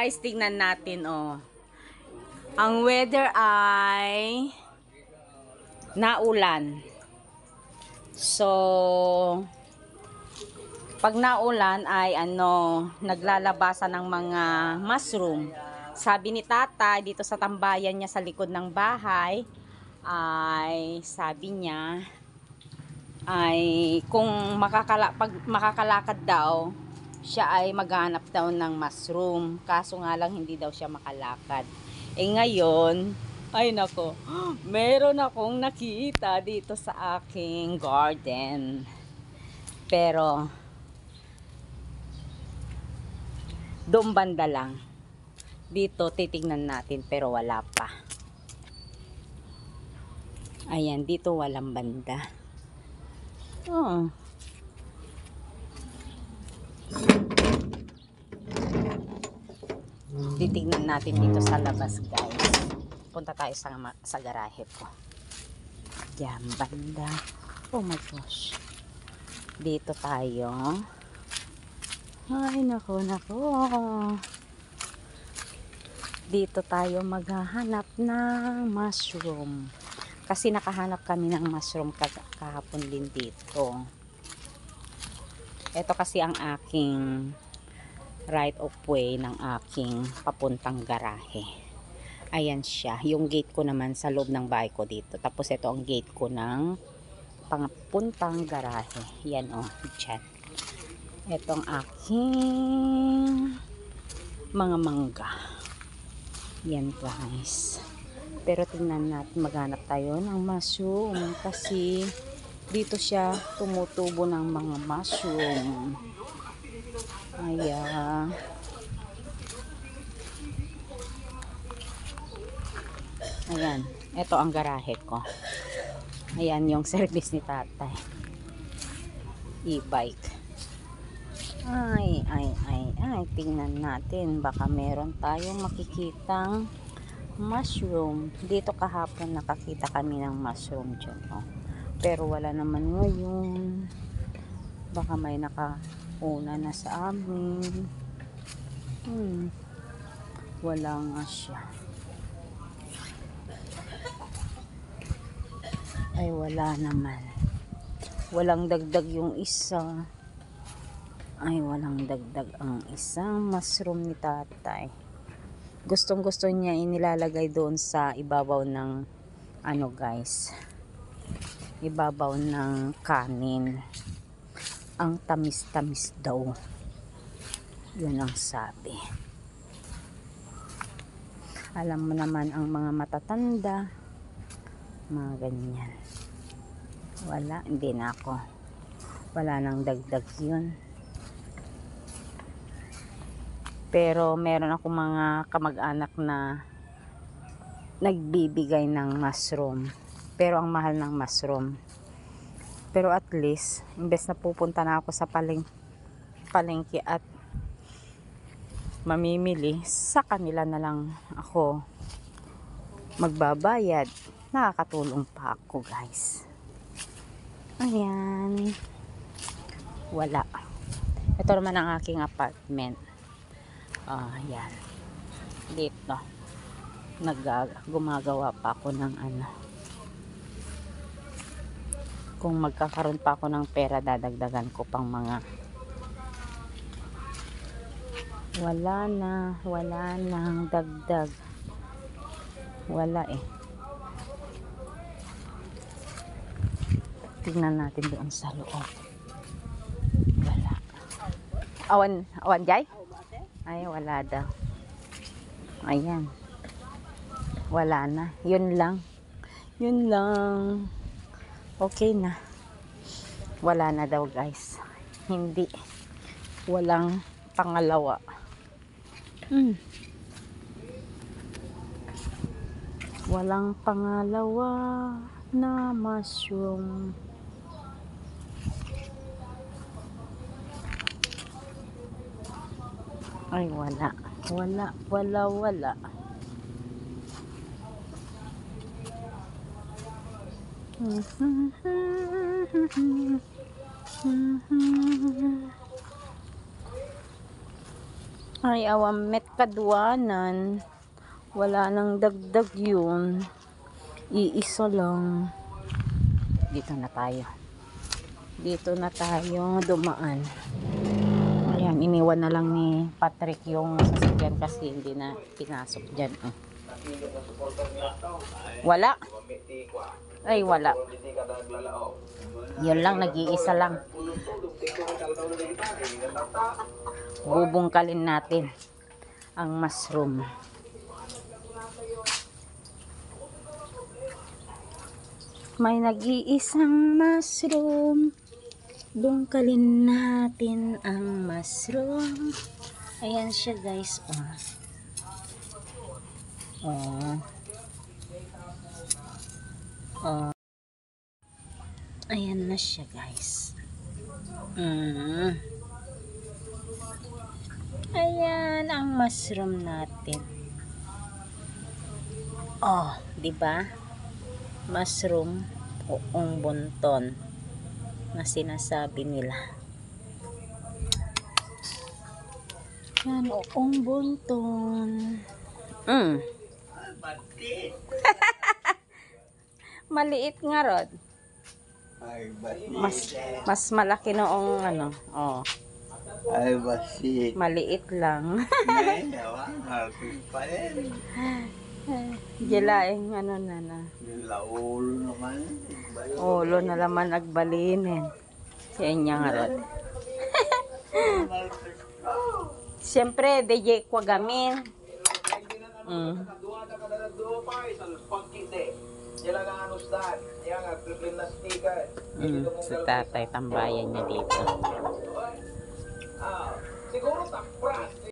Guys, tingnan natin, oh. Ang weather ay naulan. So, pag naulan ay naglalabasan ng mga mushroom. Sabi ni Tata dito sa tambayan niya sa likod ng bahay ay sabi niya ay kung pag makakalakad daw siya ay maghanap daw ng mushroom, kaso nga lang hindi daw siya makalakad. Ngayon, ay nako, meron akong nakita dito sa aking garden, pero doon banda lang. Dito titignan natin pero wala pa. Ayan, dito walang banda. Oh. Titignan natin dito sa labas, guys. Punta tayo sa garahe ko. Diyan, banda. Oh my gosh. Dito tayo. Ay, nako. Dito tayo maghahanap ng mushroom. Kasi nakahanap kami ng mushroom kahapon din dito. Ito kasi ang aking right of way ng aking papuntang garahe. Ayan siya. Yung gate ko naman sa loob ng bahay ko dito. Tapos ito ang gate ko ng papuntang garahe. Yan o. Diyan. Ito ang aking mga mangga. Yan guys. Pero tingnan natin, maghanap tayo ng mushroom kasi dito siya tumutubo ng mga mushroom. Ayan. Ayan. Ito ang garahe ko. Ayan yung service ni Tatay. E-bike. Ay. Tingnan natin. Baka meron tayong makikitang mushroom. Dito kahapon nakakita kami ng mushroom dyan. Oh. Pero wala naman ngayon. Baka may nakauna na sa amin. Wala nga siya. Ay wala naman. Walang dagdag yung isa. Ay walang dagdag ang isang mushroom ni Tatay. Gustong gusto niya inilalagay doon sa ibabaw ng guys, ibabaw ng kanin. Ang tamis-tamis daw, yun ang sabi. Alam mo naman ang mga matatanda, mga ganyan. Wala, hindi na ako, wala nang dagdag yun. Pero meron ako mga kamag-anak na nagbibigay ng mushroom. Pero ang mahal ng mushroom. Pero at least, imbes na pupunta na ako sa palengke at mamimili, sa kanila na lang ako magbabayad. Nakakatulong pa ako guys. Ayan. Wala. Ito naman ang aking apartment. Yan. Dito. Gumagawa pa ako ng Kung magkakaroon pa ako ng pera, dadagdagan ko pang mga. Wala nang dagdag. Wala eh. Tingnan natin doon sa loob. Wala. Awan jay? Ay, wala daw. Ayan. Wala na. Yun lang. Okay na. Wala na daw guys. Hindi. Walang pangalawa. Walang pangalawa na mushroom. Ay, wala. Ay, awamet kadwanan. Wala nang dagdag yun. Iisa lang. Dito na tayo. Dito na tayo dumaan. Ayan, iniwan na lang ni Patrick yung sasakyan kasi hindi na pinasok dyan. Oh. Wala. Ay, wala. Yun lang, nag-iisa lang. Bubungkalin natin ang mushroom. May nag-iisang mushroom. Bungkalin natin ang mushroom. Ayan siya guys. Oh. Oh. Ayan na siya guys. Ayan ang mushroom natin. Oh, 'di ba? Mushroom uong bunton na sinasabi nila. Yan, uong bunton. Maliit nga rod. Mas malaki noong ano. Oh. Ay, basi. Maliit lang. Gilaing ano na. Laulo naman. Ulo na laman agbalinin. Sa inya nga rod. Siyempre, DJ ko gamin. Sa tatay, tambayan niya dito. Siguro takpras.